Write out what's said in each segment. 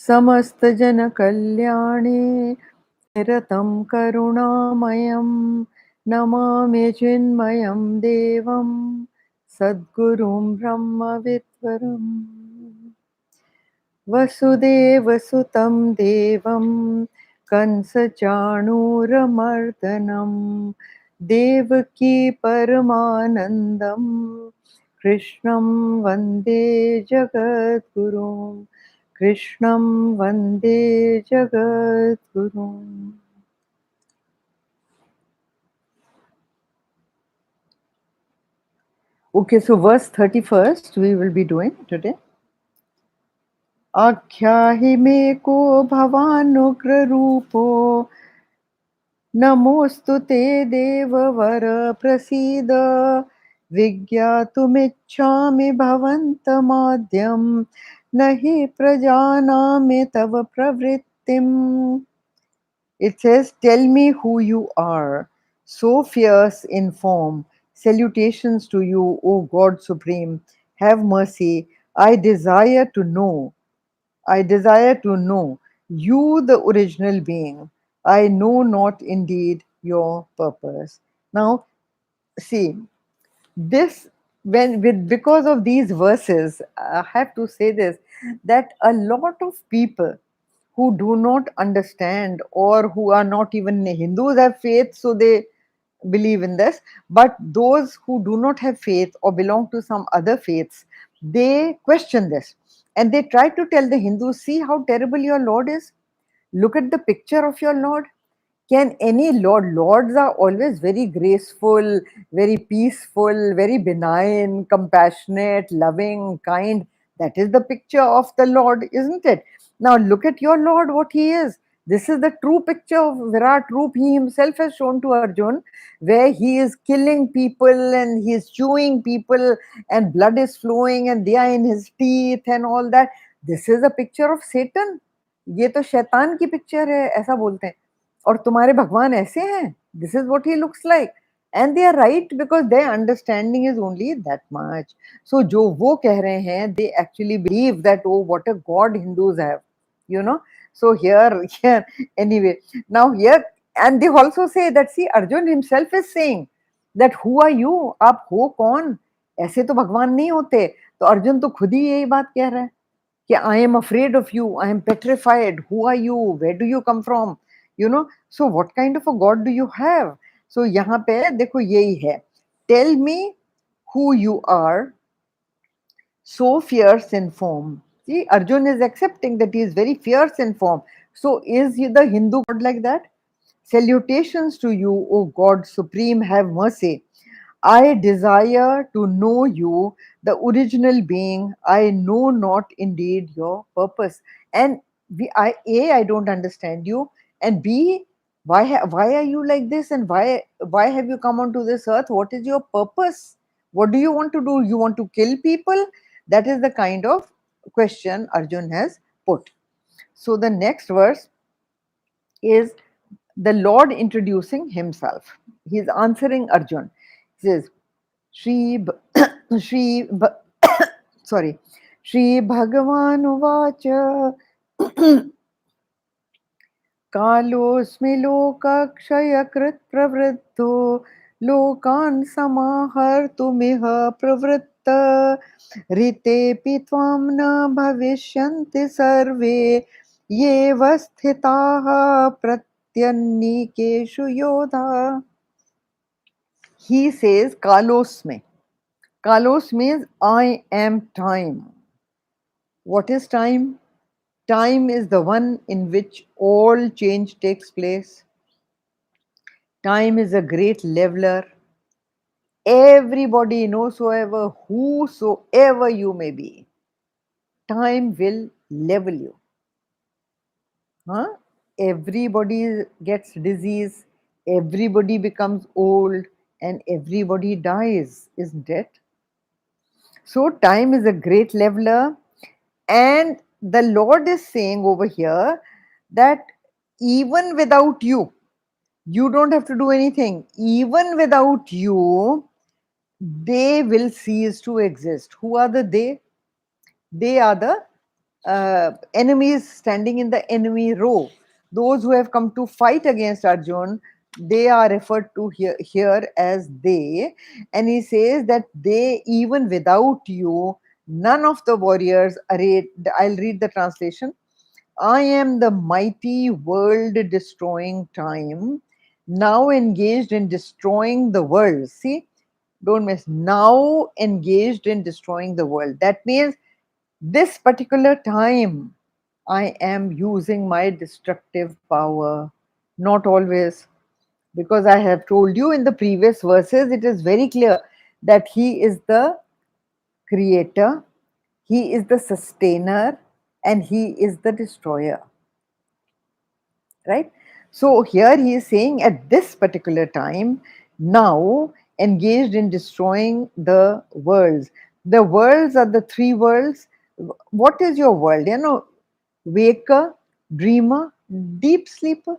समस्तजनकल्याणे निरतं करुणामयं नमामि चिन्मयं देवं सद्गुरुं ब्रह्मविद्वरम् वसुदेवसुतं देवं कंसचाणूरमर्दनं देवकी परमानन्दं कृष्णं वन्दे जगद्गुरुं कृष्णं वन्दे जगद्गुरुम्. Okay, so verse 31st we will be doing today. आख्याहि मे को भवानुग्ररूपो नमोऽस्तु ते देववर प्रसीद विज्ञातुमिच्छामि भवन्तमाद्यं न हि प्रजानामि तव प्रवृत्तिम्. It says, tell me who you are, so fierce in form. Salutations to you, O God Supreme. Have mercy. I desire to know. I desire to know you, the original being. I know not indeed your purpose. Now, see, this when with because of these verses, I have to say this, that a lot of people who do not understand or who are not even Hindus have faith, so they believe in this. But those who do not have faith or belong to some other faiths, they question this and they try to tell the Hindus, see how terrible your Lord is. Look at the picture of your Lord. Can any lords are always very graceful, very peaceful, very benign, compassionate, loving, kind. That is the picture of the Lord, isn't it? Now look at your Lord, what he is. This is the true picture of Virat Roop he himself has shown to Arjun, where he is killing people and he is chewing people and blood is flowing and they are in his teeth and all that. This is a picture of Satan. ये तो शैतान की picture है, ऐसा बोलते हैं. और तुम्हारे भगवान ऐसे हैं, this is what he looks like. And they are right because their understanding is only that much. So जो वो कह रहे हैं, they actually believe that oh what a god Hindus have, you know. So here anyway, now here, and they also say that, see, Arjun himself is saying that who are you, आप हो कौन, ऐसे तो भगवान नहीं होते. तो अर्जुन तो खुद ही यही बात कह रहा है कि I am afraid of you, I am petrified, who are you, where do you come from, you know. So what kind of a God do you have? So यहाँ पे देखो यही है, tell me who you are, so fierce in form. See, Arjun is accepting that he is very fierce in form. So is he the Hindu God like that? Salutations to you, O God Supreme, have mercy. I desire to know you, the original being. I know not indeed your purpose. And I don't understand you. And B, why are you like this? And why have you come onto this earth? What is your purpose? What do you want to do? You want to kill people? That is the kind of question Arjun has put. So the next verse is the Lord introducing himself. He is answering Arjun. He says, Shri, Shri, sorry, Shri Bhagavan Uvacha Kalosmi Lokakshayakrit Pravritto Lokan Samahartumiha Pravritta Ritepi Tvam na Bhavishyanti Sarve Yeva Sthitaha Pratyannikesu Yodha. He says, Kalosme. Kalos means I am time. What is time? Time is the one in which all change takes place. Time is a great leveler. Everybody, whosoever you may be, time will level you. Huh? Everybody gets disease, everybody becomes old, and everybody dies, isn't it? So, time is a great leveler. And the Lord is saying over here that even without you, you don't have to do anything. Even without you, they will cease to exist. Who are the they? They are the enemies standing in the enemy row. Those who have come to fight against Arjun, they are referred to here as they. And he says that they, even without you, none of the warriors arrayed. I'll read the translation. I am the mighty world destroying time, now engaged in destroying the world. See, don't miss. Now engaged in destroying the world. That means this particular time I am using my destructive power. Not always, because I have told you in the previous verses, it is very clear that He is the creator, He is the sustainer, and He is the destroyer. Right? So here he is saying at this particular time, now engaged in destroying the worlds. The worlds are the three worlds. What is your world? You know, waker, dreamer, deep sleeper.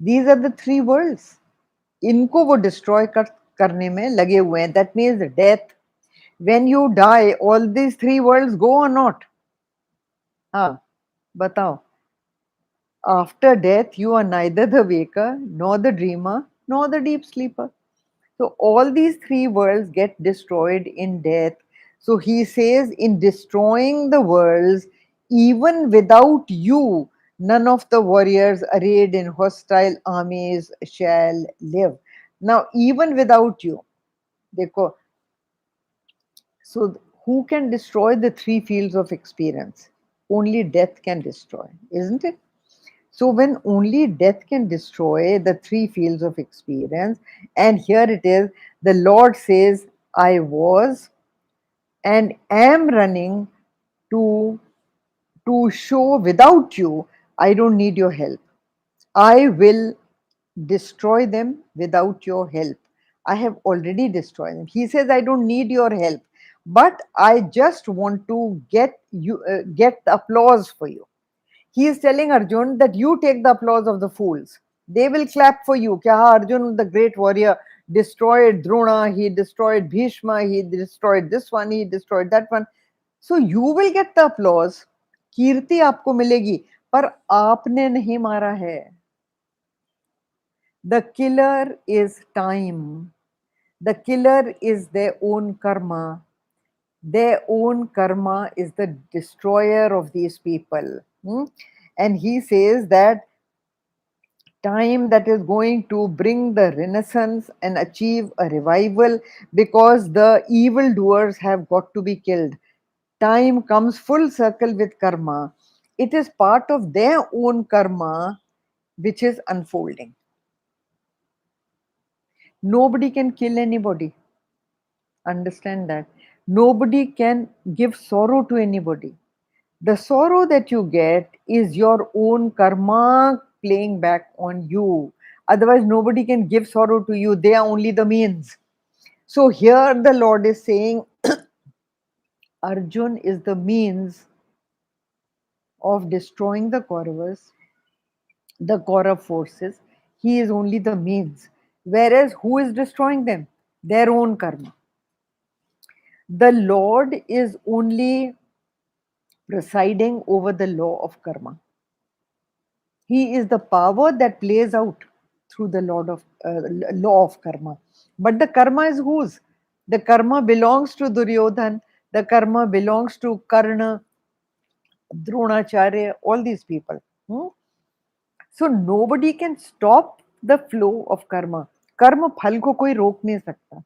These are the three worlds. इनको वो destroy करने में लगे हुए हैं. That means death. When you die, all these three worlds go or not? हाँ, बताओ. After death, you are neither the waker, nor the dreamer, nor the deep sleeper. So, all these three worlds get destroyed in death. So, he says, in destroying the worlds, even without you, none of the warriors arrayed in hostile armies shall live. Now, even without you, dekho, so who can destroy the three fields of experience? Only death can destroy, isn't it? So, when only death can destroy the three fields of experience, and here it is, the Lord says, I was and am running to, to show without you, I don't need your help. I will destroy them without your help. I have already destroyed them. He says, I don't need your help, but I just want to get the applause for you. He is telling Arjun that you take the applause of the fools. They will clap for you. Kya Arjun, the great warrior, destroyed Drona, he destroyed Bhishma, he destroyed this one, he destroyed that one. So you will get the applause. कीर्ति आपको मिलेगी, पर आपने नहीं मारा है. The killer is time. The killer is their own karma. Their own karma is the destroyer of these people. And he says that time that is going to bring the renaissance and achieve a revival, because the evil doers have got to be killed. Time comes full circle with karma. It is part of their own karma which is unfolding. Nobody can kill anybody. Understand that. Nobody can give sorrow to anybody. The sorrow that you get is your own karma playing back on you. Otherwise, nobody can give sorrow to you. They are only the means. So, here the Lord is saying Arjun is the means of destroying the Kauravas, the Kaurav forces. He is only the means. Whereas, who is destroying them? Their own karma. The Lord is only presiding over the law of karma. He is the power that plays out through the law of karma. But the karma is whose? The karma belongs to Duryodhan. The karma belongs to Karna, Dronacharya, all these people. So nobody can stop the flow of karma. कर्म फल को कोई रोक नहीं सकता.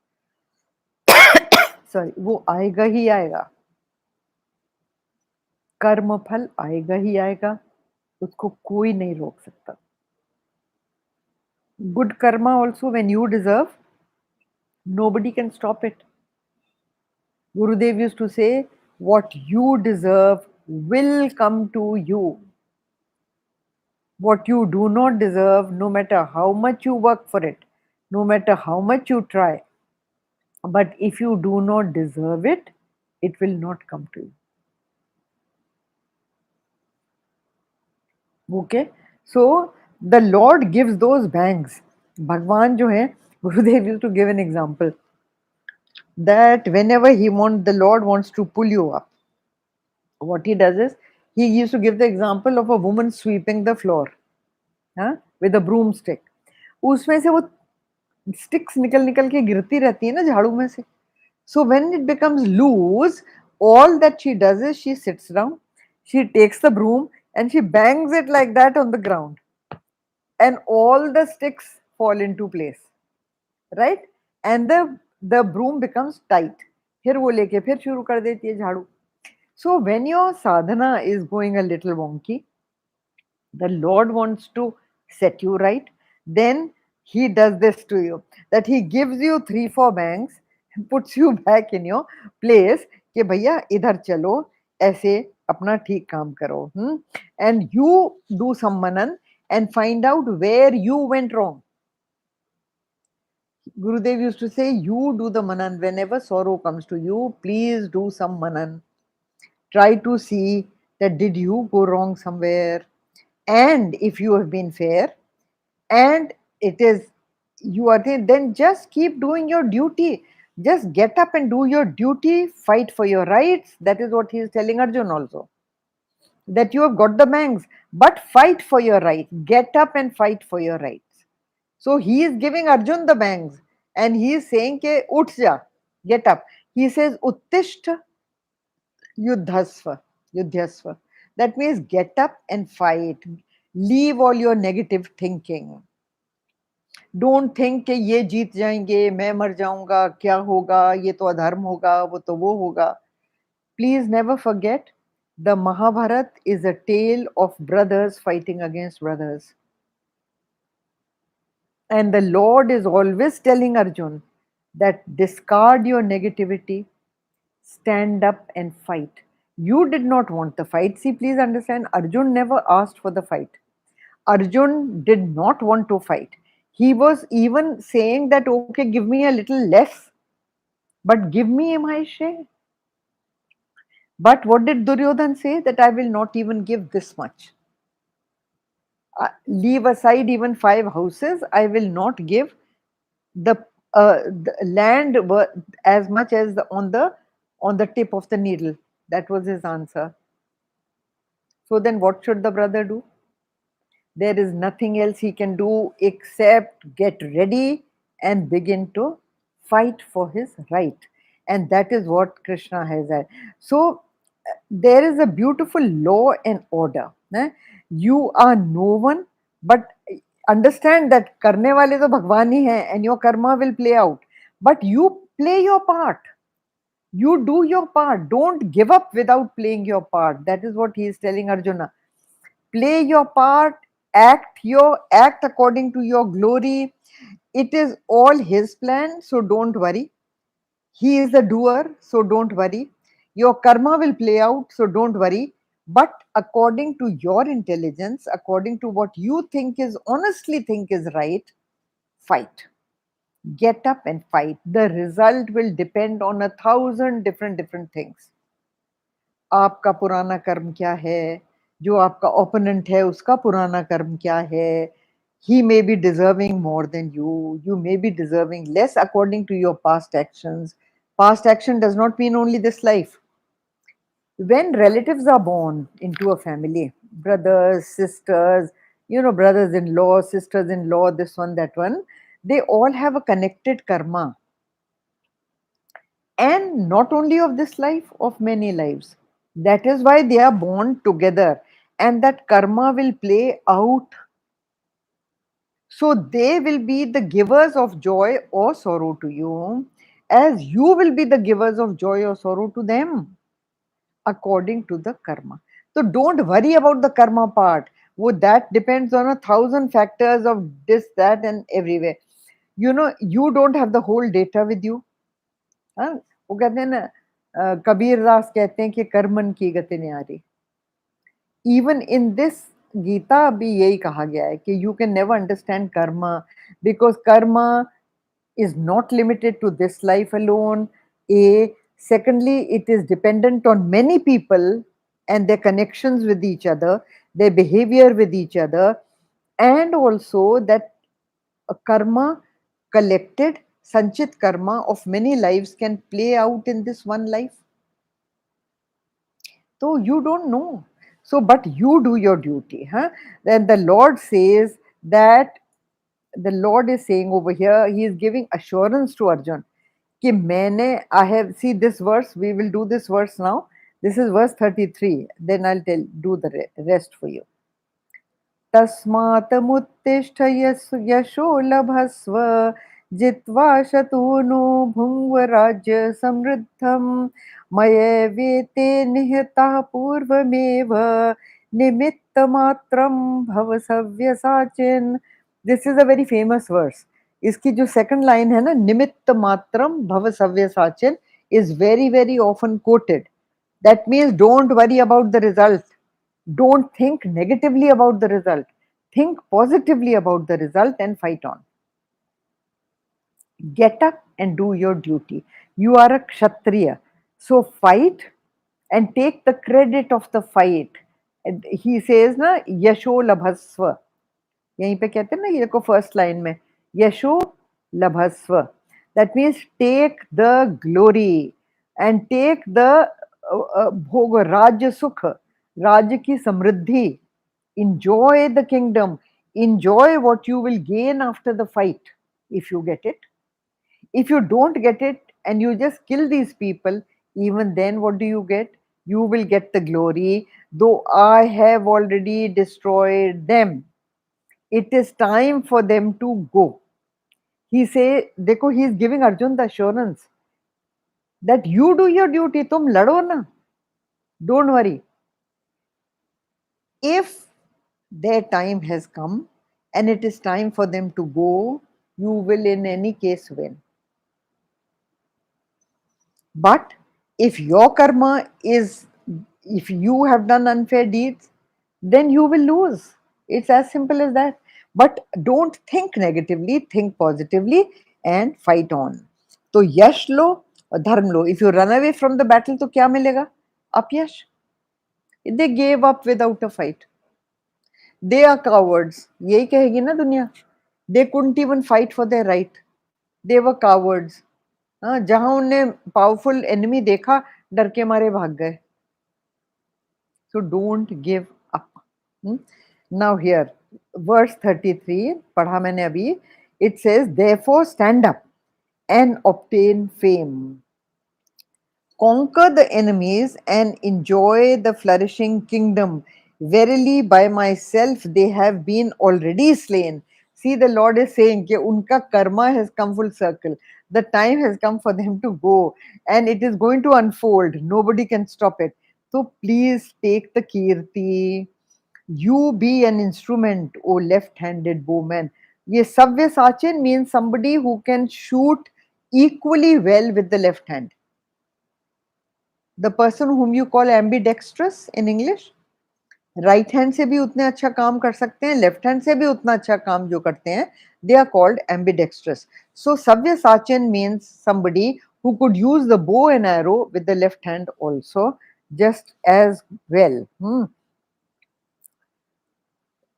Sorry, वो आएगा ही आएगा. कर्म फल आएगा ही आएगा, उसको कोई नहीं रोक सकता. Good karma also, when you deserve, nobody can stop it. Gurudev used to say, what you deserve will come to you. What you do not deserve, no matter how much you work for it, no matter how much you try, but if you do not deserve it, it will not come to you. Okay? So, the Lord gives those bangs. Bhagwan jo hai, Gurudev used to give an example that whenever the Lord wants to pull you up, what he does is He used to give the example of a woman sweeping the floor, हाँ, with a broomstick. उसमें से वो sticks निकल निकल के गिरती रहती है ना झाड़ू में से. So when it becomes loose, all that she does is she sits down, she takes the broom and she bangs it like that on the ground, and all the sticks fall into place, right? And the broom becomes tight. फिर वो लेके फिर शुरू कर देती है झाड़ू. So when your sadhana is going a little wonky, the Lord wants to set you right, then He does this to you, that He gives you 3-4 bangs, puts you back in your place, कि भैया इधर चलो, ऐसे अपना ठीक काम करो. And you do some manan and find out where you went wrong. Gurudev used to say, you do the manan. Whenever sorrow comes to you, please do some manan. Try to see that did you go wrong somewhere, and if you have been fair, and it is you are there, then just keep doing your duty. Just get up and do your duty, fight for your rights. That is what he is telling Arjun also, that you have got the bangs, but fight for your right. Get up and fight for your rights. So he is giving Arjun the bangs and he is saying ke uth ja, get up. He says uttishta yuddhasva, yuddhyasva. That means get up and fight. Leave all your negative thinking. Don't think कि ये जीत जाएंगे, मैं मर जाऊंगा, क्या होगा, ये तो अधर्म होगा, वो तो वो होगा. Please never forget, the Mahabharata is a tale of brothers fighting against brothers. And the Lord is always telling Arjun that discard your negativity, stand up and fight. You did not want the fight. See, please understand, Arjun never asked for the fight. Arjun did not want to fight. He was even saying that, okay, give me a little less, but give me my share. But what did Duryodhan say? That I will not even give this much. Leave aside even 5 houses, I will not give the, the land as much as on the tip of the needle. That was his answer. So then what should the brother do? There is nothing else he can do except get ready and begin to fight for his right. And that is what Krishna has said. So there is a beautiful law and order. You are no one, but understand that karne wale to Bhagwan hi hai, and your karma will play out. But you play your part. You do your part. Don't give up without playing your part. That is what he is telling Arjuna. Play your part, act according to your glory. It is all his plan, so don't worry. He is the doer, so don't worry. Your karma will play out, so don't worry. But according to your intelligence, according to what you honestly think is right, fight. Get up and fight. The result will depend on 1,000 different things. आपका पुराना कर्म क्या है, जो आपका opponent है उसका पुराना कर्म क्या है. He may be deserving more than you may be deserving less according to your past actions. Past action does not mean only this life. When relatives are born into a family, brothers, sisters, brothers in law, sisters in law, this one, that one, they all have a connected karma, and not only of this life, of many lives. That is why they are born together, and that karma will play out. So they will be the givers of joy or sorrow to you, as you will be the givers of joy or sorrow to them, according to the karma. So don't worry about the karma part. That depends on 1,000 factors of this, that, and everywhere. You don't have the whole data with you. हाँ, वो कहते हैं ना, कबीर दास कहते हैं कि Karman की गति न्यारी. Even in this Geeta भी यही कहा गया है कि you can never understand karma, because karma is not limited to this life alone. Secondly, it is dependent on many people and their connections with each other, their behavior with each other, and also that karma collected, sanchit karma of many lives can play out in this one life. So you don't know. So, but you do your duty. Huh? Then the Lord says that the Lord is saying over here, He is giving assurance to Arjun कि मैंने I have see this verse. We will do this verse now. This is verse 33. Then I'll do the rest for you. तस्मात्मुत्तिष्ठ यशो लभस्व जित्वा शतूनो भुङ्व राज्य समृद्धम् मयैवेते निहताः पूर्वमेव निमित्तमात्रं भव सव्यसाचिन्. This is a very famous verse. इसकी जो सेकंड लाइन है ना, निमित्त मात्रम भव सव्यसाचिन, is very very often quoted. That means don't worry about the result. Don't think negatively about the result. Think positively about the result and fight on. Get up and do your duty. You are a Kshatriya. So fight and take the credit of the fight. And he says, na, Yasho Labhasva. यहीं पे कहते हैं ना, ये को first line में यशो लभस्व. That means take the glory and take the bhog, rajya सुख, राज्य की समृद्धि. enjoy the kingdom, enjoy what you will gain after the fight if you get it. If you don't get it and you just kill these people, even then what do you get? You will get the glory, though I have already destroyed them. It is time for them to go. He say, देखो, he is giving Arjun the assurance that you do your duty. तुम लड़ो ना. Don't worry. If their time has come and it is time for them to go, you will in any case win. But if your karma is, if you have done unfair deeds, then you will lose. It's as simple as that. But don't think negatively, think positively and fight on. तो यश लो और धर्म लो. If you run away from the battle, तो क्या मिलेगा? अपयश. They gave up without a fight. They are cowards. यही कहेगी ना दुनिया. They couldn't even fight for their right. They were cowards. जहां उन्हें पावरफुल एनिमी देखा, डर के मारे भाग गए. So don't give up. Now here, verse 33, पढ़ा मैंने अभी. It says, therefore stand up and obtain fame. Conquer the enemies and enjoy the flourishing kingdom. Verily by myself they have been already slain. See, the Lord is saying कि उनका karma has come full circle. The time has come for them to go and it is going to unfold. Nobody can stop it. So please take the kirti. You be an instrument, O left-handed bowman. ये Savyasachin means somebody who can shoot equally well with the left hand. The person whom you call ambidextrous in English, right hand से भी उतने अच्छा काम कर सकते हैं, left hand से भी उतना अच्छा काम जो करते हैं, they are called ambidextrous. So Savyasachin means somebody who could use the bow and arrow with the left hand also just as well.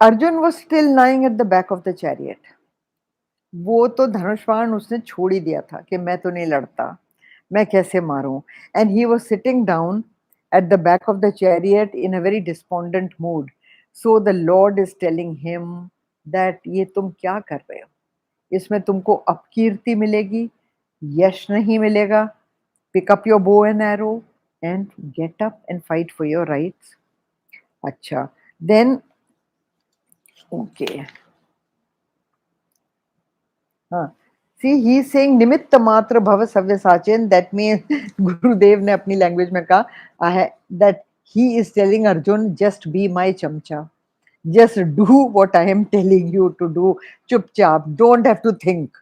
Arjun was still lying at the back of the chariot. वो तो धनुष बाण उसने छोड़ ही दिया था कि मैं तो नहीं लड़ता, मैं कैसे मारूं. And he was sitting down at the back of the chariot in a very despondent mood. So the Lord is telling him that ये तुम क्या कर रहे हो, इसमें तुमको अपकीर्ति मिलेगी, यश नहीं मिलेगा. Pick up your bow and arrow and get up and fight for your rights. अच्छा, then okay. See, he is saying निमित्त मात्र भव सव्यसाचिन. That means गुरुदेव ने अपनी लैंग्वेज में कहा that he is telling Arjun, just be my chamcha, just do what I am telling you to do. चुपचाप, don't have to think,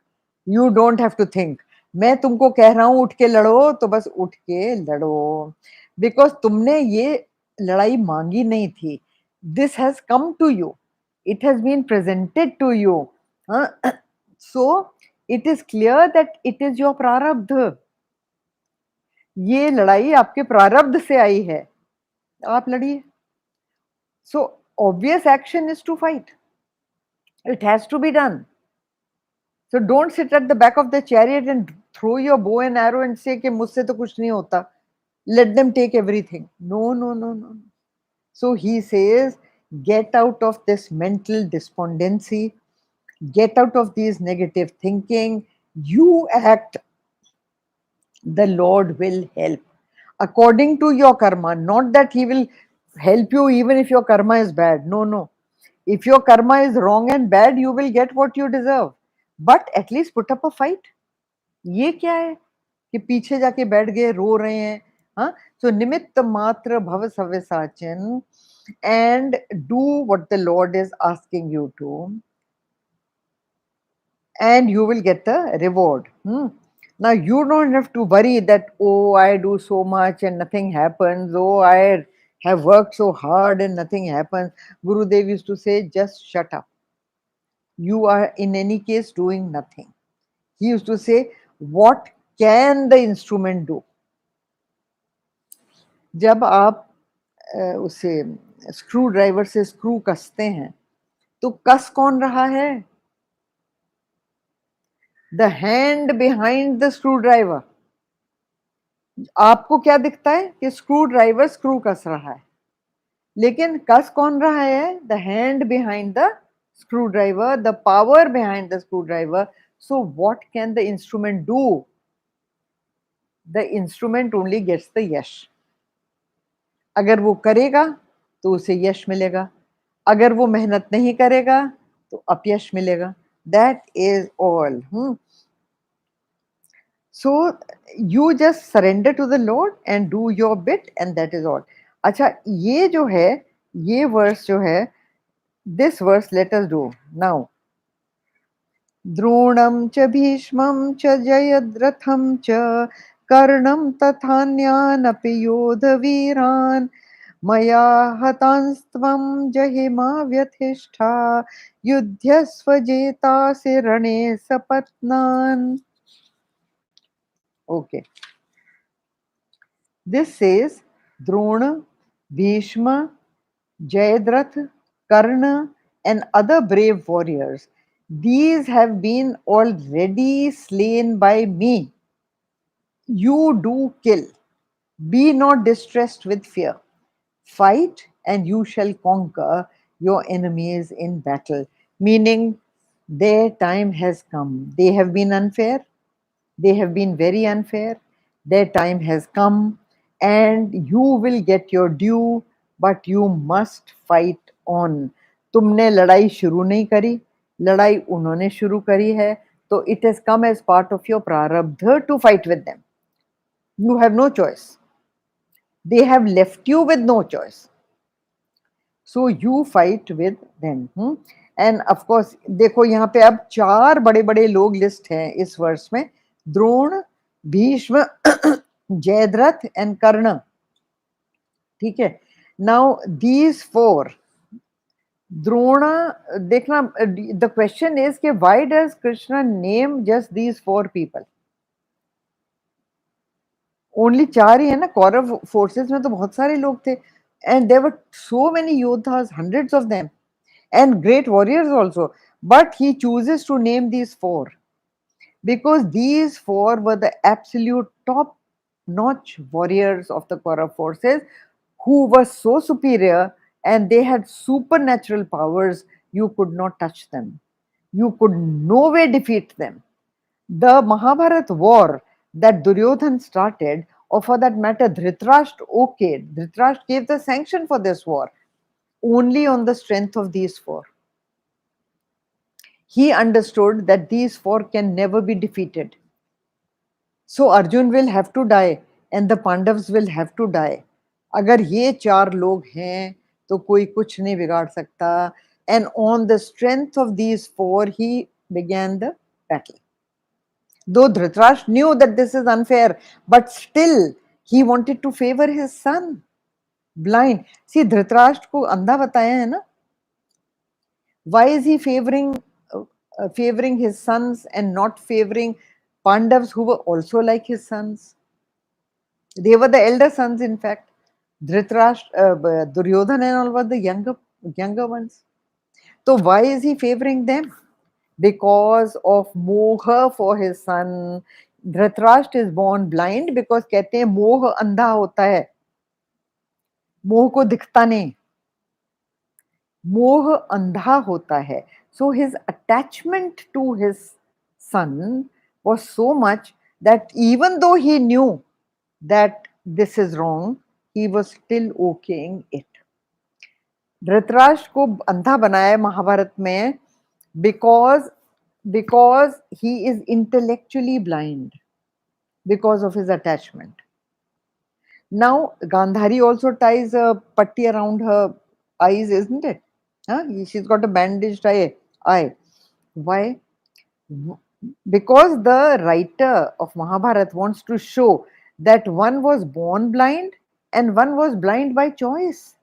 you don't have to think. मैं तुमको कह रहा हूं उठ के लड़ो, तो बस उठ के लड़ो, because तुमने ये लड़ाई मांगी नहीं थी. This has come to you, it has been presented to you. So it is clear that it is your prarabdha. ये लड़ाई आपके प्रारब्ध से आई है, आप लड़िए. So obvious action is to fight. It has to be done. So don't sit at the back of the chariot and throw your bow and arrow and say कि मुझसे तो कुछ नहीं होता. Let them take everything. No, no, no, no. So he says, get out of this mental despondency, get out of these negative thinking, you act, the Lord will help according to your karma. Not that he will help you even if your karma is bad. No, no. If your karma is wrong and bad, you will get what you deserve. But at least put up a fight. ये क्या है कि पीछे जाके बैठ गए, रो रहे हैं? हाँ, so निमित्त मात्र भव सव्यसाचिन, and do what the Lord is asking you to, and you will get the reward. Now you don't have to worry that, oh, I do so much and nothing happens, oh, I have worked so hard and nothing happens. Gurudev used to say, just shut up. You are in any case doing nothing. He used to say, what can the instrument do? जब आप उसे screw driver से screw कसते हैं तो कस कौन रहा है? The hand behind the screw driver. आपको क्या दिखता है कि स्क्रू ड्राइवर स्क्रू कस रहा है, लेकिन कस कौन रहा है? The hand behind the screwdriver, the power behind the screwdriver. So what can the instrument do? The instrument only gets the yash. अगर वो करेगा तो उसे यश मिलेगा, अगर वो मेहनत नहीं करेगा तो अपयश मिलेगा. That is all. So you just surrender to the Lord and do your bit, and that is all. अच्छा, ये जो है, ये वर्स जो है, this verse let us do now. द्रोणं च भीष्मं च जयद्रथं च कर्णं तथान्यानपि योधवीरान् मया हतांस्त्वं जहिमा व्यथिष्ठा युध्यस्व जेतासि रणे सपत्नान्. Okay. This says Drona, Bhishma, Jayadrath, Karna, and other brave warriors. These have been already slain by me. You do kill. Be not distressed with fear. Fight, and you shall conquer your enemies in battle. Meaning, their time has come. They have been unfair. They have been very unfair. Their time has come, and you will get your due, but you must fight on. तुमने लड़ाई शुरू नहीं करी, लड़ाई उन्होंने शुरू करी है, तो it has come as part of your prarabdha to fight with them. You have no choice. They have left you with no choice. So you fight with them. And of course, देखो यहाँ पे अब 4 बड़े बड़े लोग list हैं इस वर्ष में. द्रोण, भीष्म, जयद्रथ एंड कर्ण. ठीक है. नाउ दीज 4, द्रोणा, देखना, द क्वेश्चन इज कि why does Krishna name just these 4 people? Only 4 ही है ना. कौरव फोर्सेस में तो बहुत सारे लोग थे, and there were so many योद्धास, hundreds of them, and great warriors also. But he chooses to name these 4 because these 4 were the absolute top notch warriors of the Kaurav forces who were so superior, and they had supernatural powers. You could not touch them. You could no way defeat them. The Mahabharata war that Duryodhan started, or for that matter Dhritarashtra, okay, Dhritarashtra gave the sanction for this war only on the strength of these 4. He understood that these 4 can never be defeated. So Arjun will have to die and the Pandavas will have to die. अगर ये 4 लोग हैं तो कोई कुछ नहीं बिगाड़ सकता. And on the strength of these 4, he began the battle. Though Dhritarashtra knew that this is unfair, but still he wanted to favor his son. Blind. See, Dhritarashtra को अंधा बताया है ना. Why is he favoring his sons and not favoring Pandavas who were also like his sons? They were the elder sons, in fact. Dhritarashtra, Duryodhana and all were the younger ones. So why is he favoring them? Because of moha for his son. Dhritarashtra is born blind because कहते हैं मोह अंधा होता है, मोह को दिखता नहीं. मोह अंधा होता है. So his attachment to his son was so much that even though he knew that this is wrong, he was still okaying it. Dhritarashtra को अंधा बनाया महाभारत में because because he is intellectually blind because of his attachment. Now Gandhari also ties a patti around her eyes, isn't it? Huh? She's got a bandaged eye. Why? Because the writer of Mahabharata wants to show that one was born blind and one was blind by choice.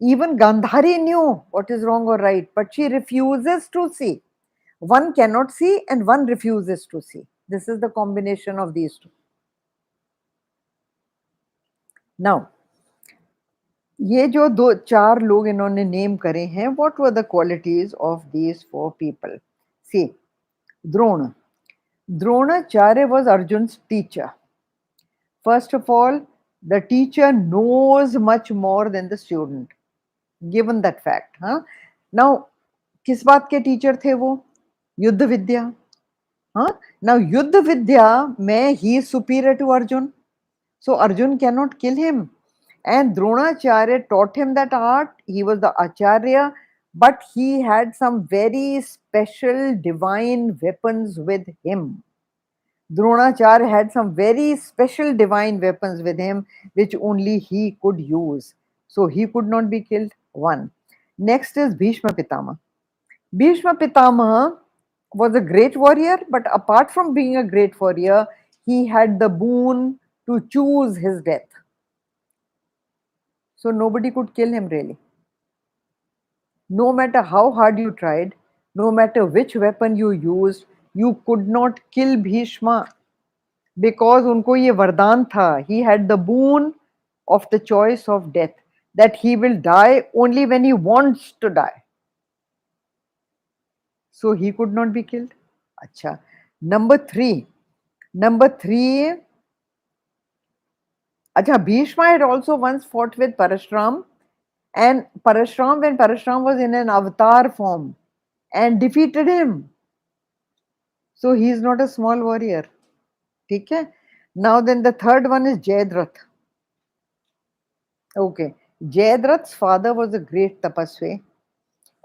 Even Gandhari knew what is wrong or right, but she refuses to see. One cannot see and one refuses to see. This is the combination of these two. Now, ये जो दो चार लोग इन्होंने name करे हैं, what were the qualities of these four people? See, Drona. Dronacharya was Arjun's teacher. First of all, the teacher knows much more than the student, given that fact. Huh? Now, किस बात के teacher थे वो? युद्ध विद्या. Huh? Now, युद्ध विद्या में he is superior to Arjun. So Arjun cannot kill him. And Dronacharya taught him that art. He was the Acharya, but he had some very special divine weapons with him. Dronacharya had some very special divine weapons with him, which only he could use. So he could not be killed. One. Next is Bhishma Pitama. Bhishma Pitama was a great warrior, but apart from being a great warrior, he had the boon to choose his death. So nobody could kill him really. No matter how hard you tried, no matter which weapon you used, you could not kill Bhishma because unko ye vardhan tha. He had the boon of the choice of death, that he will die only when he wants to die. So he could not be killed. Acha. Number three. Acha, Bhishma had also once fought with Parashuram, and Parashuram, when Parashuram was in an avatar form, and defeated him. So he is not a small warrior. Okay. Now then the third one is Jayadratha. Okay. Jayadratha's father was a great tapasvi,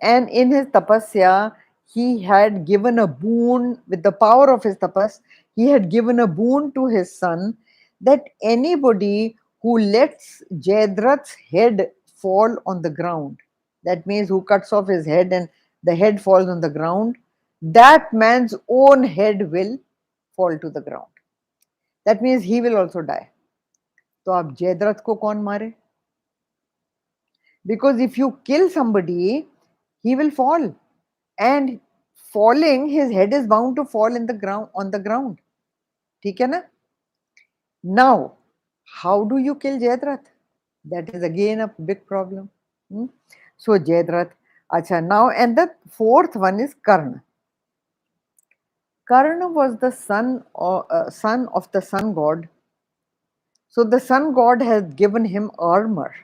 and in his tapasya, he had given a boon with the power of his tapas. He had given a boon to his son that anybody who lets Jayadratha's head fall on the ground, that means who cuts off his head and the head falls on the ground, that man's own head will fall to the ground. That means he will also die. तो आप जयद्रथ को कौन मारे? Because if you kill somebody, he will fall, and falling, his head is bound to fall in the ground, on the ground. ठीक है ना? Now, how do you kill Jayadratha? That is again a big problem. So Jayadratha. Acha, now and the fourth one is Karna. Karna was the son of the sun god. So the sun god has given him armor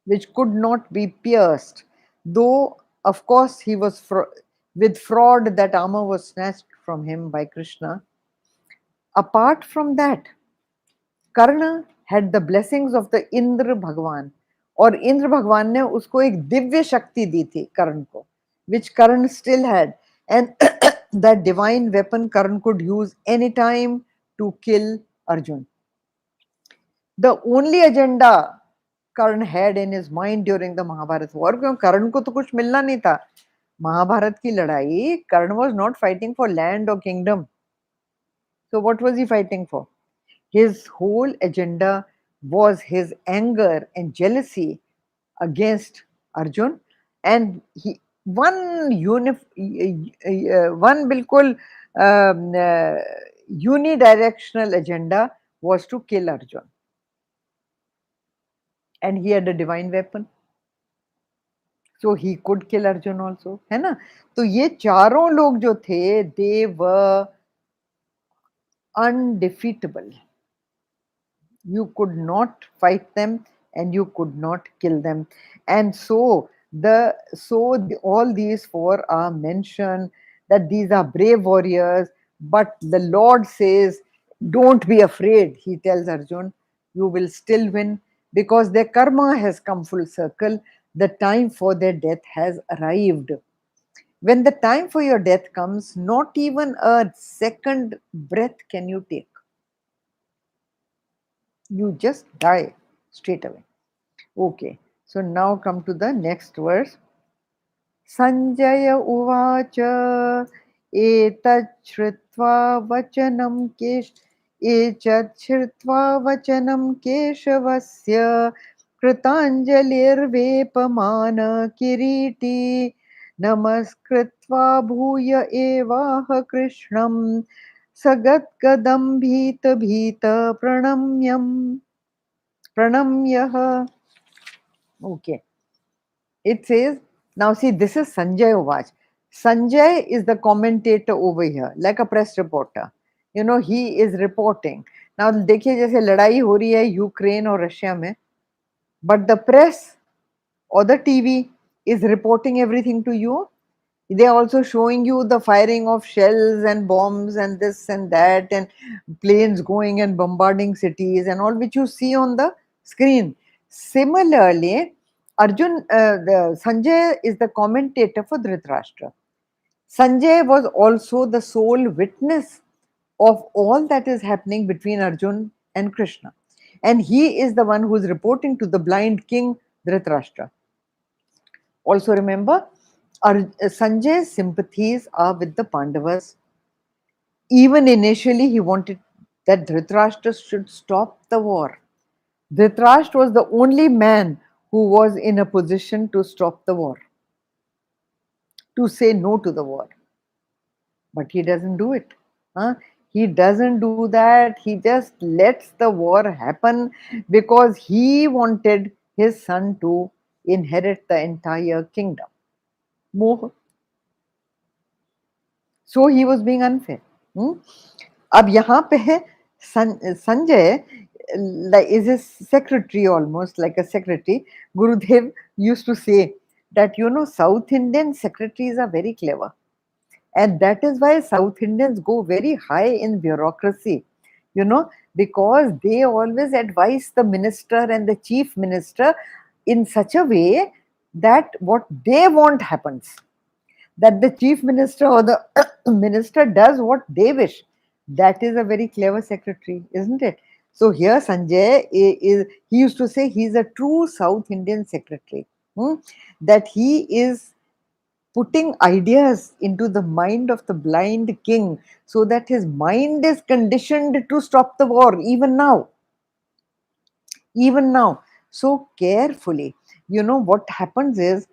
which could not be pierced, though of course he was with fraud that armor was snatched from him by Krishna. Apart from that, Karna had the blessings of the Indra Bhagwan, और इंद्र भगवान ने उसको एक दिव्य शक्ति दी थी कर्ण को, which Karna still had, and that divine weapon Karna could use anytime to kill Arjun. The only agenda Karna had in his mind during the Mahabharata war, क्योंकि कर्ण को तो कुछ मिलना नहीं था. महाभारत की लड़ाई, Karna was not fighting for land or kingdom. So what was he fighting for? His whole agenda was his anger and jealousy against Arjun, and he one बिल्कुल unidirectional agenda was to kill Arjun, and he had a divine weapon, so he could kill Arjun also, है ना? तो ये चारों लोग जो थे, they were undefeatable. You could not fight them and you could not kill them. And all these four are mentioned, that these are brave warriors, but the Lord says, don't be afraid. He tells Arjun, you will still win, because their karma has come full circle. The time for their death has arrived. When the time for your death comes, not even a second breath can you take. You just die straight away. Okay, so now come to the next verse. Sanjaya uvacha etat shritva vachanam keshavasya kritanjalirvepamana kiriti namaskritva bhuya evaha krishnam sagatgadam bhita pranamyah. Okay. It says, now see, this is Sanjay Uvach. Sanjay is the commentator over here, like a press reporter. You know, he is reporting. Now, देखिए जैसे लड़ाई हो रही है Ukraine और Russia में, but the press or the TV is reporting everything to you. They are also showing you the firing of shells and bombs and this and that, and planes going and bombarding cities and all, which you see on the screen. Similarly, Sanjay is the commentator for Dhritarashtra. Sanjay was also the sole witness of all that is happening between Arjun and Krishna. And he is the one who is reporting to the blind king Dhritarashtra. Also remember, Sanjay's sympathies are with the Pandavas. Even initially, he wanted that Dhritarashtra should stop the war. Dhritarashtra was the only man who was in a position to stop the war, to say no to the war. But he doesn't do it. Huh? He doesn't do that. He just lets the war happen because he wanted his son to inherit the entire kingdom. Moh. So he was being unfair. अब यहाँ पे है Sanjay, like is his secretary, almost like a secretary. Gurudev used to say that South Indian secretaries are very clever, and that is why South Indians go very high in bureaucracy. Because they always advise the minister and the chief minister in such a way that what they want happens, that the chief minister or the minister does what they wish. That is a very clever secretary, isn't it? So here Sanjay is, he used to say he's a true South Indian secretary, that he is putting ideas into the mind of the blind king so that his mind is conditioned to stop the war even now. Even now. So carefully. What happens is,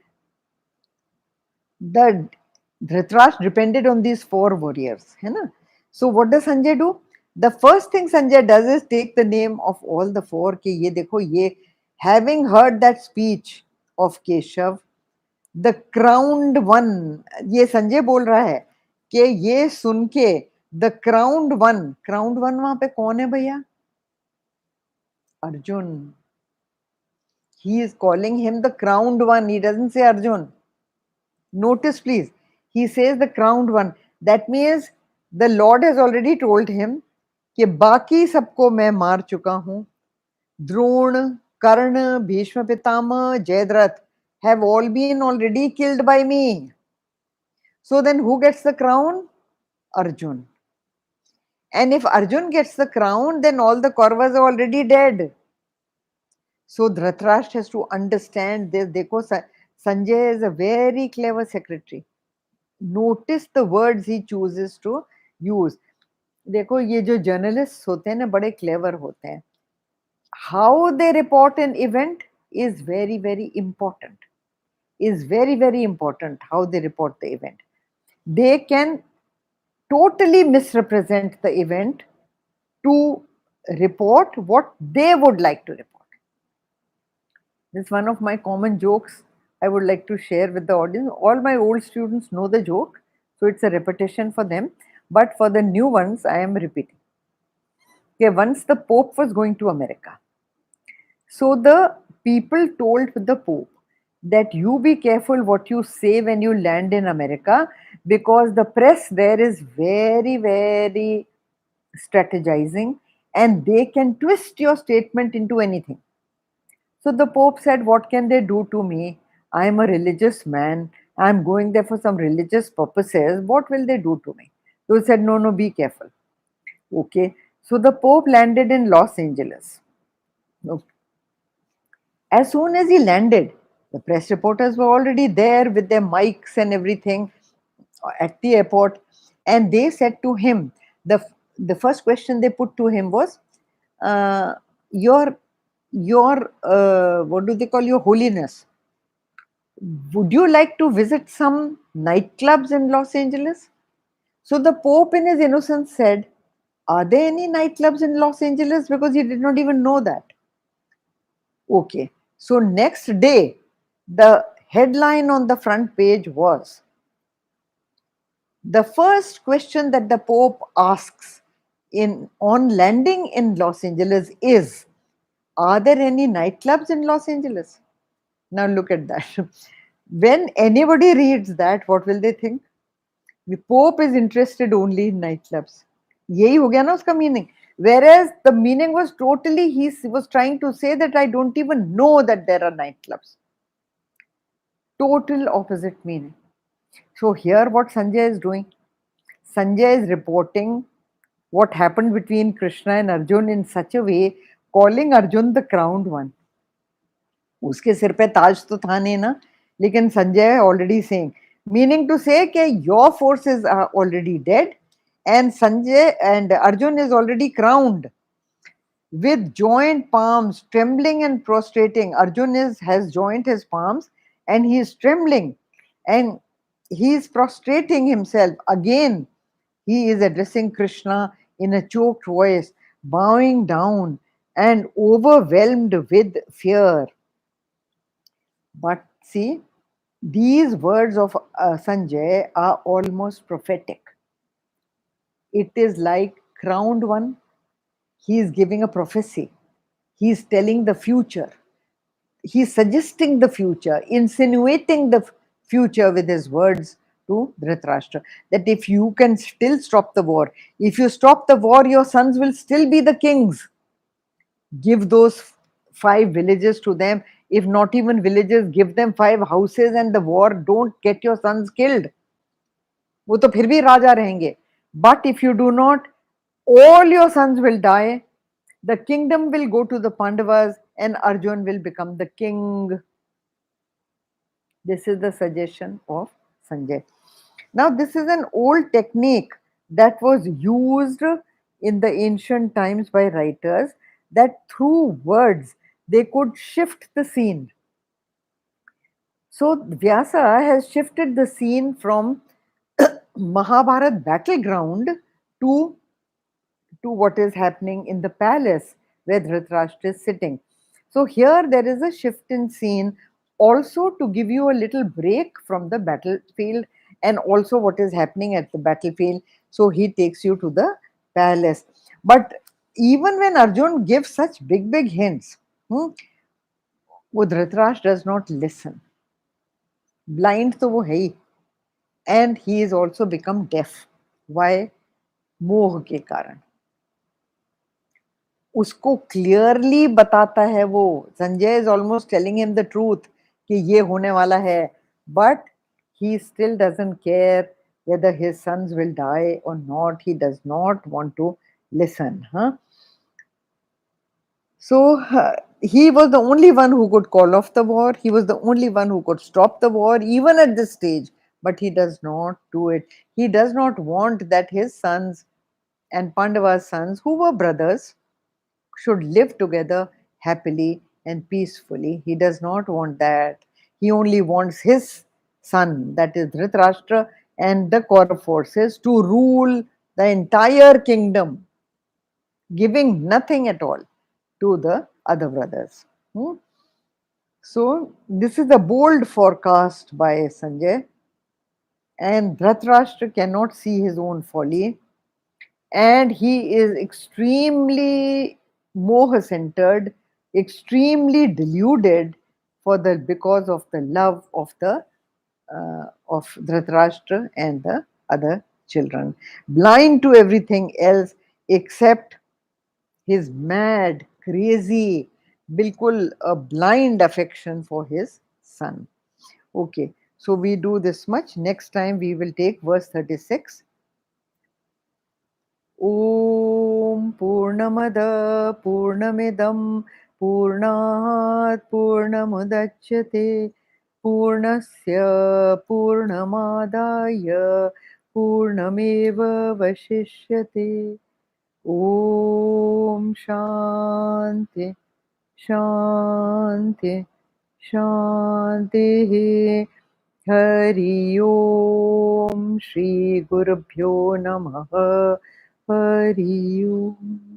the Dhritarashtra depended on these four warriors. है ना? So what does Sanjay do? The first thing Sanjay does is take the name of all the four. कि ये देखो ये, having heard that speech of Keshav, the crowned one, ये संजय बोल रहा है कि ये सुन के the crowned one वहां पे कौन है भैया? Arjun. He is calling him the crowned one. He doesn't say Arjun. Notice please, he says the crowned one. That means the Lord has already told him कि बाकी सबको मैं मार चुका हूं. द्रोण, कर्ण, Bhishma Pitamah, Jayadratha have all been already killed by me. So then who gets the crown? Arjun. And if Arjun gets the crown, then all the Kauravas are already dead. So Dhritarashtra has to understand this. देखो, Sanjay is a very clever secretary. Notice the words he chooses to use. देखो ये जो journalists होते हैं ना, बड़े clever होते हैं. How they report an event is very, very important. Is very, very important how they report the event. They can totally misrepresent the event to report what they would like to report. This is one of my common jokes I would like to share with the audience. All my old students know the joke, so it's a repetition for them. But for the new ones, I am repeating. Okay, once the Pope was going to America, So the people told the Pope that you be careful what you say when you land in America, because the press there is very, very strategizing, and they can twist your statement into anything. So the Pope said, what can they do to me? I am a religious man. I am going there for some religious purposes. What will they do to me? So he said, no, no, be careful. Okay. So the Pope landed in Los Angeles. Okay. As soon as he landed, the press reporters were already there with their mics and everything at the airport, and they said to him, the the first question they put to him was, uh, "Your what do they call, your holiness? Would you like to visit some nightclubs in Los Angeles?" So the Pope, in his innocence, said, "Are there any nightclubs in Los Angeles?" Because he did not even know that. Okay. So next day, the headline on the front page was, the first question that the Pope asks in on landing in Los Angeles is, are there any nightclubs in Los Angeles? Now look at that. When anybody reads that, what will they think? The Pope is interested only in nightclubs. यही हो गया ना उसका meaning. Whereas the meaning was totally, he was trying to say that I don't even know that there are nightclubs. Total opposite meaning. So here what Sanjay is doing, Sanjay is reporting what happened between Krishna and Arjun in such a way, calling Arjun the crowned one. उसके सिर पे ताज तो था नहीं ना, लेकिन Sanjay already saying, meaning to say कि your forces are already dead and Sanjay and Arjun is already crowned. With joined palms, trembling and prostrating, Arjun has joined his palms and he is trembling and he is prostrating himself. Again, he is addressing Krishna in a choked voice, bowing down and overwhelmed with fear. But see, these words of Sanjay are almost prophetic. It is like crowned one. He is giving a prophecy. He is telling the future. He is suggesting the future, insinuating the future with his words to Dhritarashtra. That if you can still stop the war, if you stop the war, your sons will still be the kings. Give those 5 villages to them. If not even villages, give them 5 houses and the war. Don't get your sons killed. वो तो फिर भी राजा रहेंगे. But if you do not, all your sons will die. The kingdom will go to the Pandavas and Arjun will become the king. This is the suggestion of Sanjay. Now, this is an old technique that was used in the ancient times by writers, that through words they could shift the scene. So, Vyasa has shifted the scene from Mahabharat battleground to what is happening in the palace where Dhritarashtra is sitting. So here there is a shift in scene also to give you a little break from the battlefield and also what is happening at the battlefield. So he takes you to the palace. But even when Arjun gives such big, big hints, Dhritarashtra does not listen. Blind to wo hai hi. And he is also become deaf. Why? मोह के कारण. उसको clearly बताता है वो. Sanjay is almost telling him the truth कि ये होने वाला है, but he still doesn't care whether his sons will die or not. He does not want to listen. So he was the only one who could call off the war. He was the only one who could stop the war, even at this stage. But he does not do it. He does not want that his sons and Pandava's sons, who were brothers, should live together happily and peacefully. He does not want that. He only wants his son, that is Dhritarashtra, and the Kaurav forces to rule the entire kingdom, giving nothing at all to the other brothers. So, this is a bold forecast by Sanjay, and Dhritarashtra cannot see his own folly, and he is extremely moha centered extremely deluded because of the love of Dhritarashtra and the other children, blind to everything else except his mad, crazy, bilkul a blind affection for his son. Okay, so we do this much. Next time we will take verse 36. Om Purnamada Purnamidam Purnat Purnamudachyate Purnasya Purnamadaya Purnameva Vashishyate. Om Shanti Shanti Shanti. Hari Om Shri Gurubhyo Namaha. Hari Om.